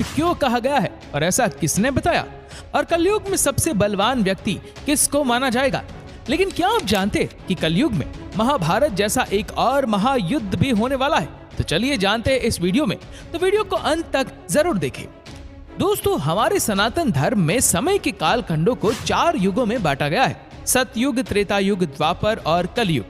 क्यों कहा गया है और ऐसा किसने बताया, और कलयुग में सबसे बलवान व्यक्ति किसको माना जाएगा। लेकिन क्या आप जानते कि कलयुग में महाभारत जैसा एक और महायुद्ध भी होने वाला है? तो चलिए जानते हैं इस वीडियो में, तो वीडियो को अंत तक जरूर देखें। दोस्तों, हमारे सनातन धर्म में समय के कालखंडों को 4 युगों में बांटा गया है, सतयुग, त्रेता युग, द्वापर और कलयुग,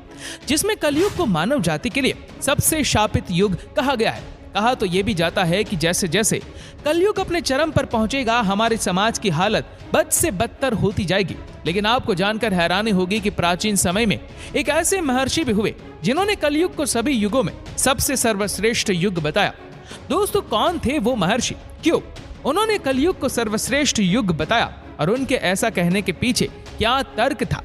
जिसमें कलयुग को मानव जाति के लिए सबसे शापित युग कहा गया है। कहा तो ये भी जाता है कि जैसे जैसे कलयुग अपने चरम पर पहुंचेगा, हमारे समाज की हालत बद से बदतर होती जाएगी। लेकिन आपको जानकर हैरानी होगी कि प्राचीन समय में एक ऐसे महर्षि भी हुए जिन्होंने कलयुग को सभी युगों में सबसे सर्वश्रेष्ठ युग बताया। दोस्तों, कौन थे वो महर्षि, क्यों उन्होंने कलयुग को सर्वश्रेष्ठ युग बताया और उनके ऐसा कहने के पीछे क्या तर्क था?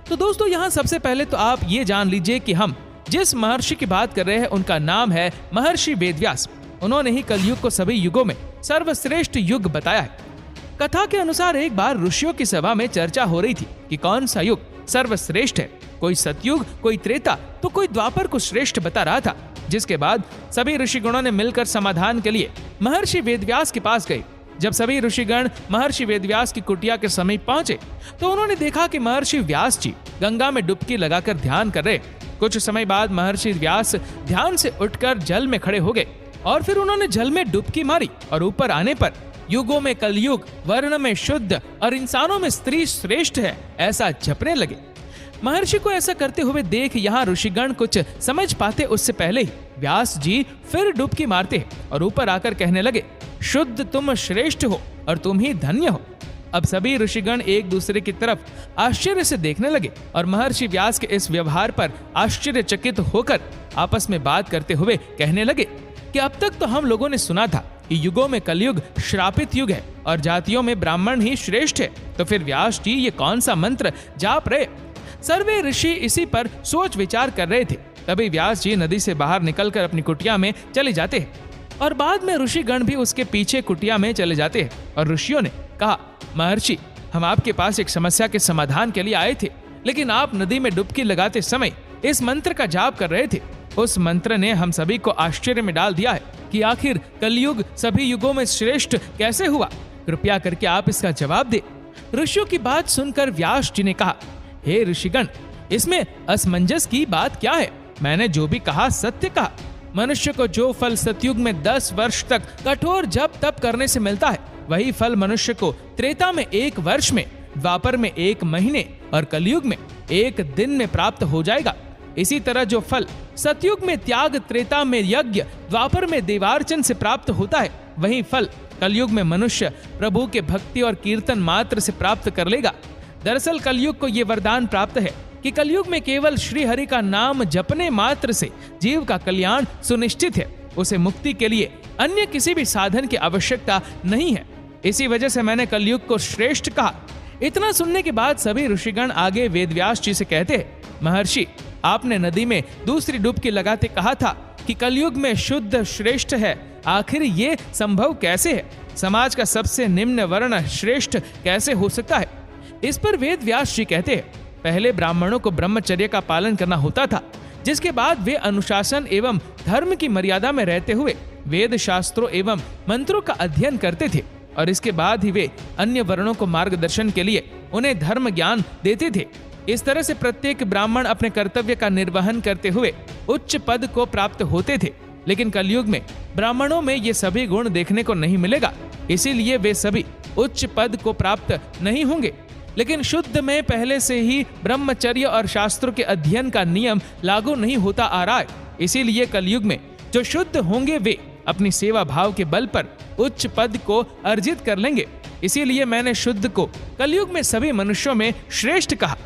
तो दोस्तों, यहाँ सबसे पहले तो आप ये जान लीजिए कि हम जिस महर्षि की बात कर रहे हैं उनका नाम है महर्षि वेदव्यास। उन्होंने ही कलयुग को सभी युगों में सर्वश्रेष्ठ युग बताया है। कथा के अनुसार एक बार ऋषियों की सभा में चर्चा हो रही थी कि कौन सा युग सर्वश्रेष्ठ है। कोई सतयुग, कोई त्रेता, तो कोई द्वापर को श्रेष्ठ बता रहा था। जिसके बाद सभी ऋषिगणों ने मिलकर समाधान के लिए महर्षि वेदव्यास के पास गए। जब सभी ऋषिगण महर्षि वेदव्यास की कुटिया के समीप पहुंचे तो उन्होंने देखा कि महर्षि व्यास जी गंगा में डुबकी लगाकर ध्यान कर रहे। कुछ समय बाद महर्षि व्यास ध्यान से उठकर जल में खड़े हो गए और फिर उन्होंने जल में डुबकी मारी और ऊपर आने पर युगों में कलयुग, वर्ण में शुद्ध और इंसानों में स्त्री श्रेष्ठ है, ऐसा जपने लगे। महर्षि को ऐसा करते हुए देख यहाँ ऋषिगण कुछ समझ पाते उससे पहले ही व्यास जी फिर डुबकी मारते हैं और ऊपर आकर कहने लगे, शुद्ध तुम श्रेष्ठ हो और तुम ही धन्य हो। अब सभी ऋषिगण एक दूसरे की तरफ आश्चर्य से देखने लगे और महर्षि व्यास के इस व्यवहार पर आश्चर्यचकित होकर आपस में बात करते हुए कहने लगे कि अब तक तो हम लोगों ने सुना था कि युगों में कलयुग श्रापित युग है और जातियों में ब्राह्मण ही श्रेष्ठ है, तो फिर व्यास जी ये कौन सा मंत्र जाप रहे? सर्वे ऋषि इसी पर सोच विचार कर रहे थे। तभी व्यास जी नदी से बाहर निकलकर अपनी कुटिया में चले जाते हैं और बाद में ऋषिगण भी उसके पीछे कुटिया में चले जाते हैं। और ऋषियों ने कहा, महर्षि, हम आपके पास एक समस्या के समाधान के लिए आए थे, लेकिन आप नदी में डुबकी लगाते समय इस मंत्र का जाप कर रहे थे। उस मंत्र ने हम सभी को आश्चर्य में डाल दिया है कि आखिर कलयुग सभी युगों में श्रेष्ठ कैसे हुआ? कृपया करके आप इसका जवाब दे। ऋषियों की बात सुनकर व्यास जी ने कहा, हे ऋषिगण, इसमें असमंजस की बात क्या है? मैंने जो भी कहा सत्य कहा। मनुष्य को जो फल सतयुग में 10 वर्ष तक कठोर जप तप करने से मिलता है, वही फल मनुष्य को त्रेता में 1 वर्ष में, द्वापर में 1 महीने और कलयुग में 1 दिन में प्राप्त हो जाएगा। इसी तरह जो फल सतयुग में त्याग, त्रेता में यज्ञ, द्वापर में देवार्चन से प्राप्त होता है, वही फल कलयुग में मनुष्य प्रभु के भक्ति और कीर्तन मात्र से प्राप्त कर लेगा। दरअसल कलयुग को ये वरदान प्राप्त है कि कलयुग में केवल श्री हरि का नाम जपने मात्र से जीव का कल्याण सुनिश्चित है। उसे मुक्ति के लिए अन्य किसी भी साधन की आवश्यकता नहीं है। इसी वजह से मैंने कलयुग को श्रेष्ठ कहा। इतना सुनने के बाद सभी ऋषिगण आगे वेदव्यास जी से कहते हैं, महर्षि, आपने नदी में दूसरी डुबकी लगाते कहा था कि कलयुग में शुद्ध श्रेष्ठ है। आखिर ये संभव कैसे है? समाज का सबसे निम्न वर्ण श्रेष्ठ कैसे हो सकता है? इस पर वेदव्यास जी कहते हैं, पहले ब्राह्मणों को ब्रह्मचर्य का पालन करना होता था, जिसके बाद वे अनुशासन एवं धर्म की मर्यादा में रहते हुए वेद शास्त्रों एवं मंत्रों का अध्ययन करते थे और इसके बाद ही वे अन्य वर्णों को मार्गदर्शन के लिए उन्हें धर्म ज्ञान देते थे। इस तरह से प्रत्येक ब्राह्मण अपने कर्तव्य का निर्वहन करते हुए उच्च पद को प्राप्त होते थे। लेकिन कलयुग में ब्राह्मणों में ये सभी गुण देखने को नहीं मिलेगा, इसीलिए वे सभी उच्च पद को प्राप्त नहीं होंगे। लेकिन शुद्ध में पहले से ही ब्रह्मचर्य और शास्त्रों के अध्ययन का नियम लागू नहीं होता आ रहा है। इसीलिए कलयुग में जो शुद्ध होंगे वे अपनी सेवा भाव के बल पर उच्च पद को अर्जित कर लेंगे। इसीलिए मैंने शुद्ध को कलयुग में सभी मनुष्यों में श्रेष्ठ कहा।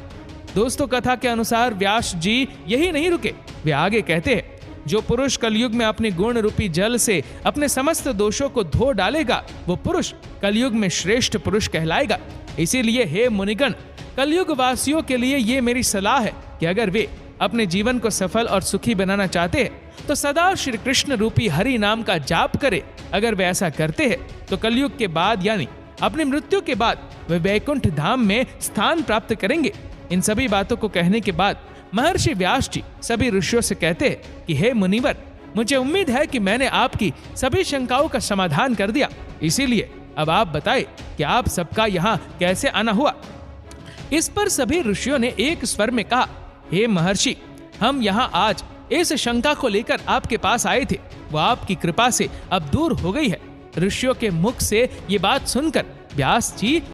दोस्तों, कथा के अनुसार व्यास जी यही नहीं रुके, वे आगे कहते हैं, जो पुरुष कलयुग में अपने गुण रूपी जल से अपने समस्त दोषों को धो डालेगा, वो पुरुष कलयुग में श्रेष्ठ पुरुष कहलाएगा। इसीलिए हे मुनिगण, कलयुग वासियों के लिए ये मेरी सलाह है कि अगर वे अपने जीवन को सफल और सुखी बनाना चाहते हैं तो सदा श्री कृष्ण रूपी हरि नाम का जाप करे। अगर वे ऐसा करते हैं तो कलयुग के बाद यानी अपनी मृत्यु के बाद वे वैकुंठ धाम में स्थान प्राप्त करेंगे। इन सभी बातों को कहने के बाद महर्षि व्यास जी सभी ऋषियों से कहते हैं कि हे मुनिवर, मुझे उम्मीद है कि मैंने आपकी सभी शंकाओं का समाधान कर दिया। इसीलिए अब आप बताएं कि आप सबका यहाँ कैसे आना हुआ। इस पर सभी ऋषियों ने एक स्वर में कहा, हे महर्षि, हम यहाँ आज इस शंका को लेकर आपके पास आए थे, वो आपकी कृपा से अब दूर हो गई है। ऋषियों के मुख से ये बात सुनकर व्यास जी